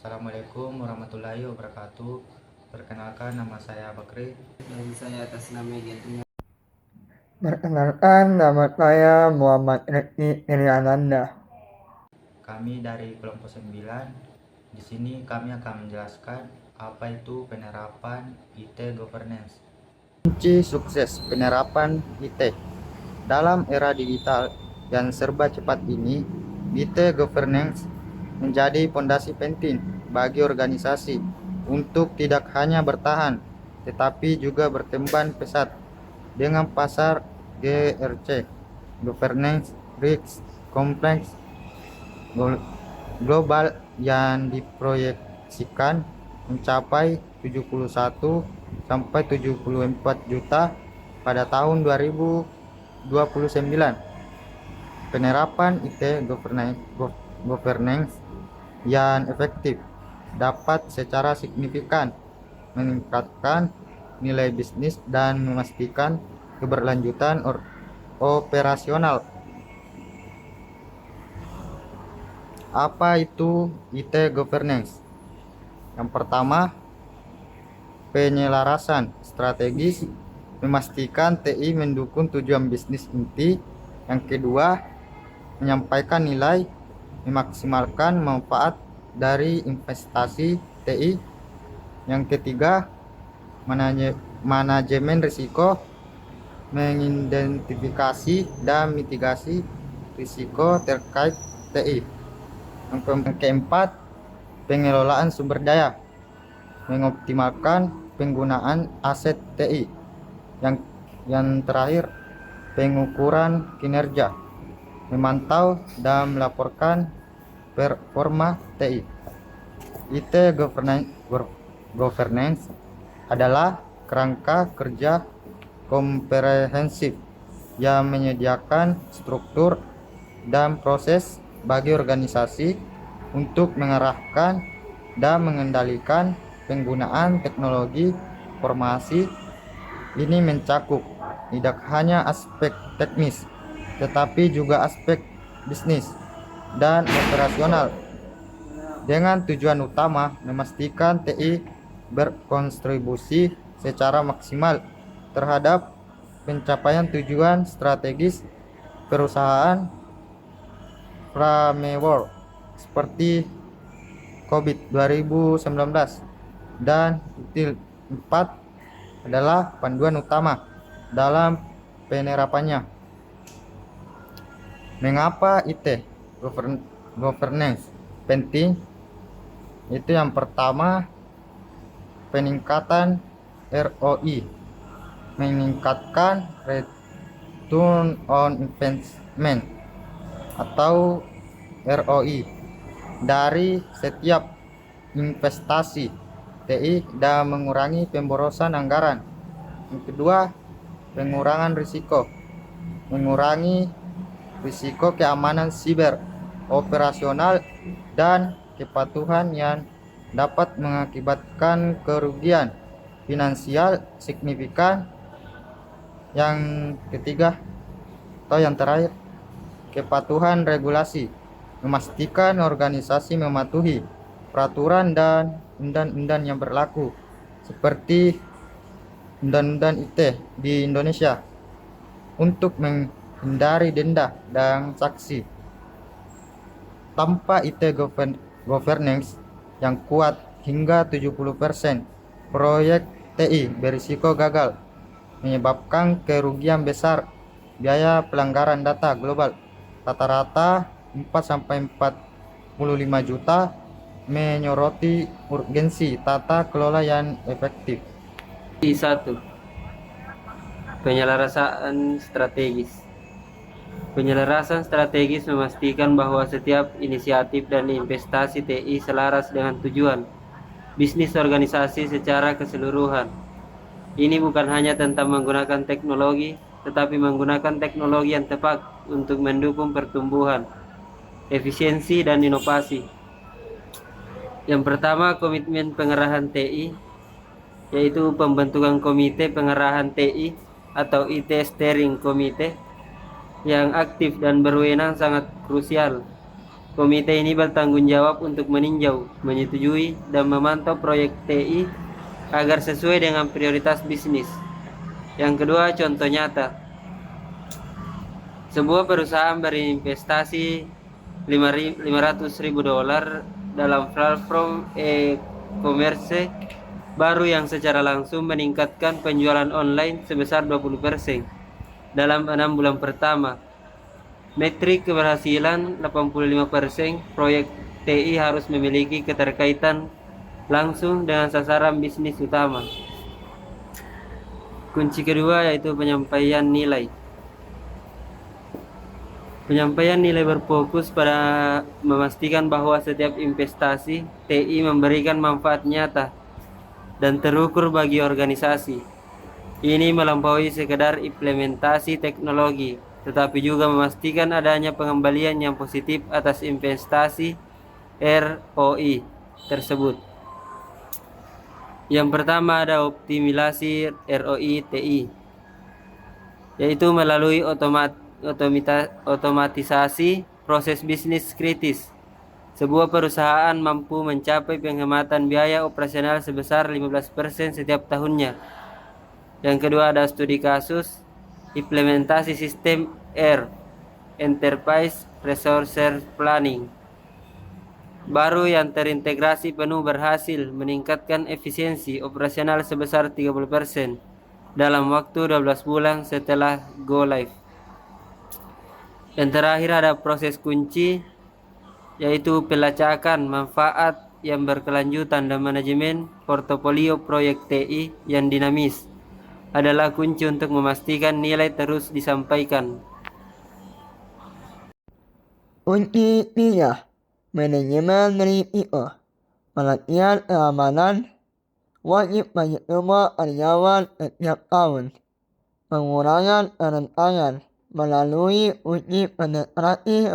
Assalamualaikum warahmatullahi wabarakatuh. Perkenalkan, nama saya Bakri. Dan saya atas nama Gentunya. Perkenalkan, nama saya Muhammad Rekti Iriananda. Kami dari kelompok 9. Di sini kami akan menjelaskan apa itu penerapan IT governance. Kunci sukses penerapan IT dalam era digital yang serba cepat ini, IT governance menjadi fondasi penting bagi organisasi untuk tidak hanya bertahan, tetapi juga berkembang pesat dengan pasar GRC, Governance Risk Complex global, yang diproyeksikan mencapai 71 sampai 74 juta pada tahun 2029. Penerapan IT governance yang efektif dapat secara signifikan meningkatkan nilai bisnis dan memastikan keberlanjutan operasional. Apa itu IT governance? Yang pertama, penyelarasan strategis, memastikan TI mendukung tujuan bisnis inti. Yang kedua, menyampaikan nilai, memaksimalkan manfaat dari investasi TI. Yang ketiga, manajemen risiko, mengidentifikasi dan mitigasi risiko terkait TI. Yang keempat, pengelolaan sumber daya, mengoptimalkan penggunaan aset TI. Yang terakhir, pengukuran kinerja, memantau dan melaporkan performa TI. IT governance adalah kerangka kerja komprehensif yang menyediakan struktur dan proses bagi organisasi untuk mengarahkan dan mengendalikan penggunaan teknologi informasi. Ini mencakup tidak hanya aspek teknis, tetapi juga aspek bisnis dan operasional, dengan tujuan utama memastikan TI berkontribusi secara maksimal terhadap pencapaian tujuan strategis perusahaan. Framework seperti COVID 2019 dan UTIL 4 adalah panduan utama dalam penerapannya. Mengapa IT governance penting? Itu yang pertama, peningkatan ROI, meningkatkan return on investment atau ROI dari setiap investasi TI dan mengurangi pemborosan anggaran. Yang kedua, pengurangan risiko, mengurangi risiko keamanan siber, operasional, dan kepatuhan yang dapat mengakibatkan kerugian finansial signifikan. Yang ketiga atau yang terakhir, kepatuhan regulasi, memastikan organisasi mematuhi peraturan dan undang-undang yang berlaku, seperti undang-undang IT di Indonesia, untuk menghindari denda dan sanksi. Tanpa IT governance yang kuat, hingga 70% proyek TI berisiko gagal, menyebabkan kerugian besar. Biaya pelanggaran data global rata-rata 4-45 juta, menyoroti urgensi tata kelola yang efektif. 1. Penyelarasan strategis. Penyelarasan strategis memastikan bahwa setiap inisiatif dan investasi TI selaras dengan tujuan bisnis organisasi secara keseluruhan. Ini bukan hanya tentang menggunakan teknologi, tetapi menggunakan teknologi yang tepat untuk mendukung pertumbuhan, efisiensi, dan inovasi. Yang pertama, komitmen pengerahan TI, yaitu pembentukan Komite Pengerahan TI atau IT Steering Committee yang aktif dan berwenang sangat krusial. Komite ini bertanggung jawab untuk meninjau, menyetujui, dan memantau proyek TI agar sesuai dengan prioritas bisnis. Yang kedua, contoh nyata. Sebuah perusahaan berinvestasi $500.000 dalam platform e-commerce baru yang secara langsung meningkatkan penjualan online sebesar 20% dalam 6 bulan pertama. Metrik keberhasilan 85%, proyek TI harus memiliki keterkaitan langsung dengan sasaran bisnis utama. Kunci kedua yaitu penyampaian nilai. Penyampaian nilai berfokus pada memastikan bahwa setiap investasi TI memberikan manfaat nyata dan terukur bagi organisasi. Ini melampaui sekedar implementasi teknologi, tetapi juga memastikan adanya pengembalian yang positif atas investasi ROI tersebut. Yang pertama ada optimalisasi ROI TI, yaitu melalui otomatisasi proses bisnis kritis. Sebuah perusahaan mampu mencapai penghematan biaya operasional sebesar 15% setiap tahunnya. Yang kedua ada studi kasus, implementasi sistem Enterprise Resource Planning baru yang terintegrasi penuh berhasil meningkatkan efisiensi operasional sebesar 30% dalam waktu 12 bulan setelah go live. Dan terakhir ada proses kunci, yaitu pelacakan manfaat yang berkelanjutan dan manajemen portofolio proyek TI yang dinamis adalah kunci untuk memastikan nilai terus disampaikan. Kunci 3. Manajemen risiko. Pelatihan keamanan wajib bagi semua karyawan setiap tahun. Pengurangan kerentanan melalui uji penetrasi